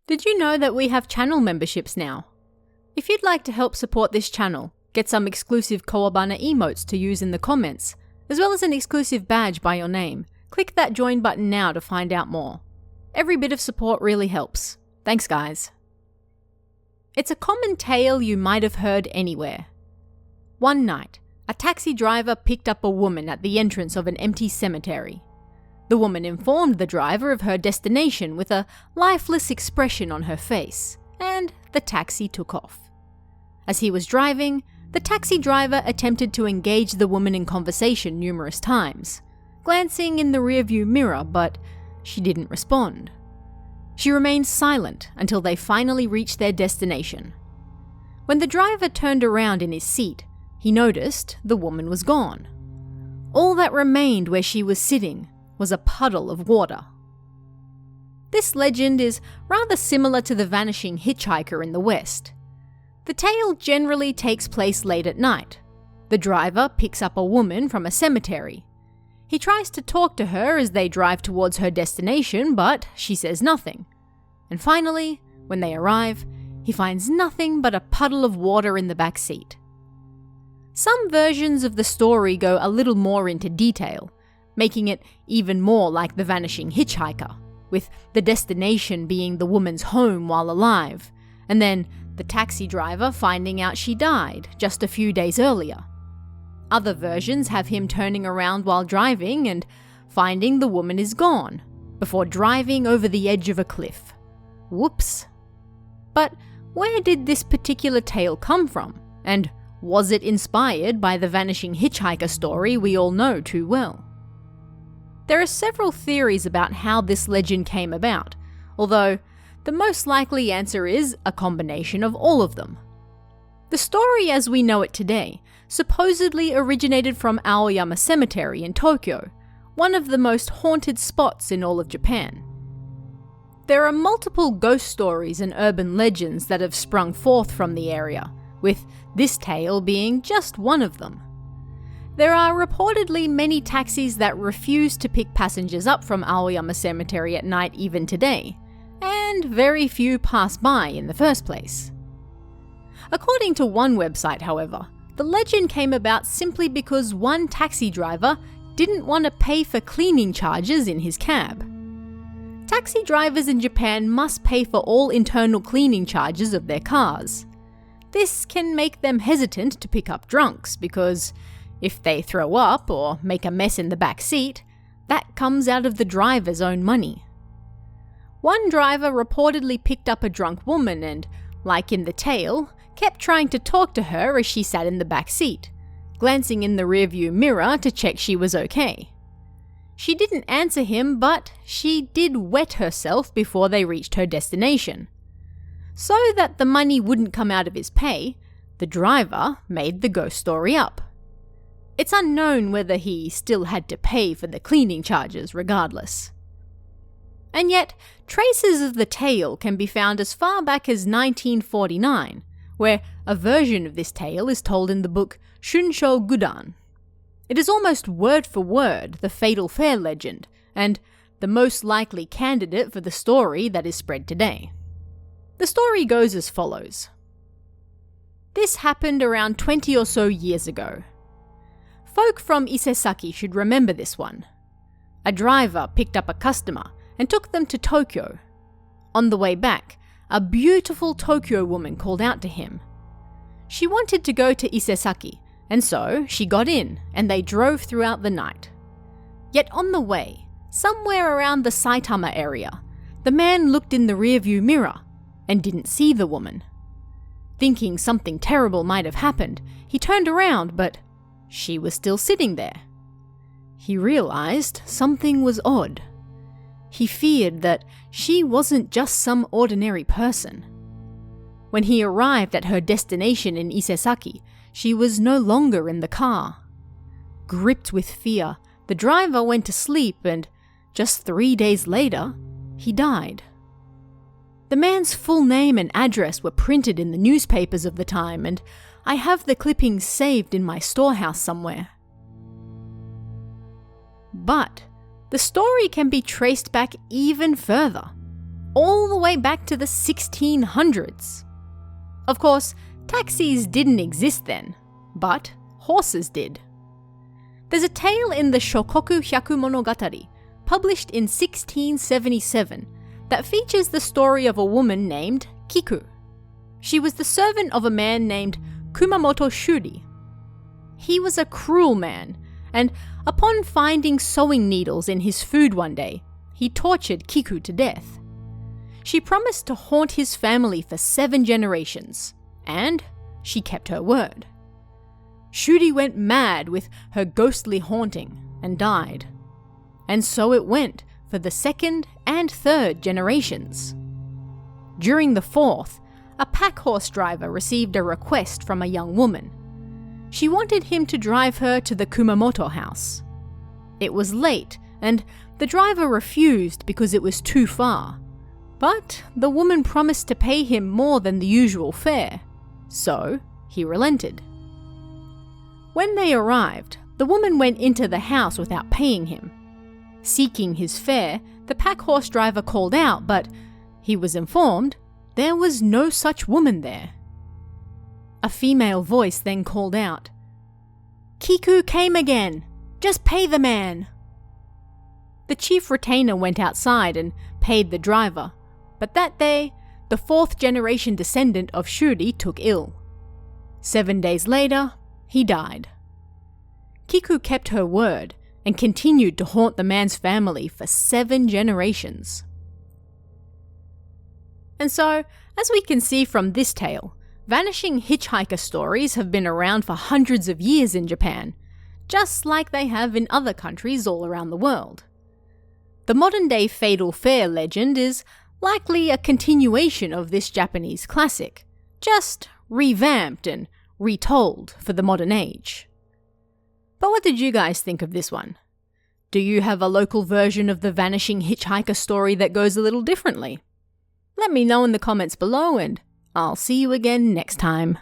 Did you know that we have channel memberships now? If you'd like to help support this channel, get some exclusive Kowabana emotes to use in the comments, as well as an exclusive badge by your name, click that join button now to find out more. Every bit of support really helps. Thanks, guys. It's a common tale you might have heard anywhere. One night, a taxi driver picked up a woman at the entrance of an empty cemetery. The woman informed the driver of her destination with a lifeless expression on her face, and the taxi took off. As he was driving, the taxi driver attempted to engage the woman in conversation numerous times, glancing in the rearview mirror, but she didn't respond. She remained silent until they finally reached their destination. When the driver turned around in his seat, he noticed the woman was gone. All that remained where she was sitting was a puddle of water. This legend is rather similar to the vanishing hitchhiker in the West. The tale generally takes place late at night. The driver picks up a woman from a cemetery. He tries to talk to her as they drive towards her destination, but she says nothing. And finally, when they arrive, he finds nothing but a puddle of water in the back seat. Some versions of the story go a little more into detail, making it even more like the vanishing hitchhiker, with the destination being the woman's home while alive, and then the taxi driver finding out she died just a few days earlier. Other versions have him turning around while driving and finding the woman is gone, before driving over the edge of a cliff. Whoops. But where did this particular tale come from, and was it inspired by the vanishing hitchhiker story we all know too well? There are several theories about how this legend came about, although the most likely answer is a combination of all of them. The story as we know it today supposedly originated from Aoyama Cemetery in Tokyo, one of the most haunted spots in all of Japan. There are multiple ghost stories and urban legends that have sprung forth from the area, with this tale being just one of them. There are reportedly many taxis that refuse to pick passengers up from Aoyama Cemetery at night even today, and very few pass by in the first place. According to one website, however, the legend came about simply because one taxi driver didn't want to pay for cleaning charges in his cab. Taxi drivers in Japan must pay for all internal cleaning charges of their cars. This can make them hesitant to pick up drunks because if they throw up or make a mess in the back seat, that comes out of the driver's own money. One driver reportedly picked up a drunk woman and, like in the tale, kept trying to talk to her as she sat in the back seat, glancing in the rearview mirror to check she was okay. She didn't answer him, but she did wet herself before they reached her destination. So that the money wouldn't come out of his pay, the driver made the ghost story up. It's unknown whether he still had to pay for the cleaning charges regardless. And yet, traces of the tale can be found as far back as 1949, where a version of this tale is told in the book Shunsho Gudan. It is almost word for word the Fatal Fair legend, and the most likely candidate for the story that is spread today. The story goes as follows. This happened around 20 or so years ago. Folk from Isesaki should remember this one. A driver picked up a customer and took them to Tokyo. On the way back, a beautiful Tokyo woman called out to him. She wanted to go to Isesaki, and so she got in and they drove throughout the night. Yet on the way, somewhere around the Saitama area, the man looked in the rearview mirror and didn't see the woman. Thinking something terrible might have happened, he turned around, but she was still sitting there. He realized something was odd. He feared that she wasn't just some ordinary person. When he arrived at her destination in Isesaki, she was no longer in the car. Gripped with fear, the driver went to sleep and, just 3 days later, he died. The man's full name and address were printed in the newspapers of the time, and I have the clippings saved in my storehouse somewhere. But the story can be traced back even further. all the way back to the 1600s. Of course, taxis didn't exist then, but horses did. There's a tale in the Shokoku Hyaku Monogatari, published in 1677, that features the story of a woman named Kiku. She was the servant of a man named Kumamoto Shuri. He was a cruel man, and upon finding sewing needles in his food one day, he tortured Kiku to death. She promised to haunt his family for 7 generations, and she kept her word. Shuri went mad with her ghostly haunting and died. And so it went for the 2nd and 3rd generations. During the 4th, a pack horse driver received a request from a young woman. She wanted him to drive her to the Kumamoto house. It was late, and the driver refused because it was too far. But the woman promised to pay him more than the usual fare, so he relented. When they arrived, the woman went into the house without paying him. Seeking his fare, the pack horse driver called out, but he was informed there was no such woman there. A female voice then called out, "Kiku came again! Just pay the man!" The chief retainer went outside and paid the driver, but that day, the 4th generation descendant of Shuri took ill. 7 days later, he died. Kiku kept her word and continued to haunt the man's family for 7 generations. And so, as we can see from this tale, vanishing hitchhiker stories have been around for hundreds of years in Japan, just like they have in other countries all around the world. The modern-day Fatal Fare legend is likely a continuation of this Japanese classic, just revamped and retold for the modern age. But what did you guys think of this one? Do you have a local version of the vanishing hitchhiker story that goes a little differently? Let me know in the comments below, and I'll see you again next time.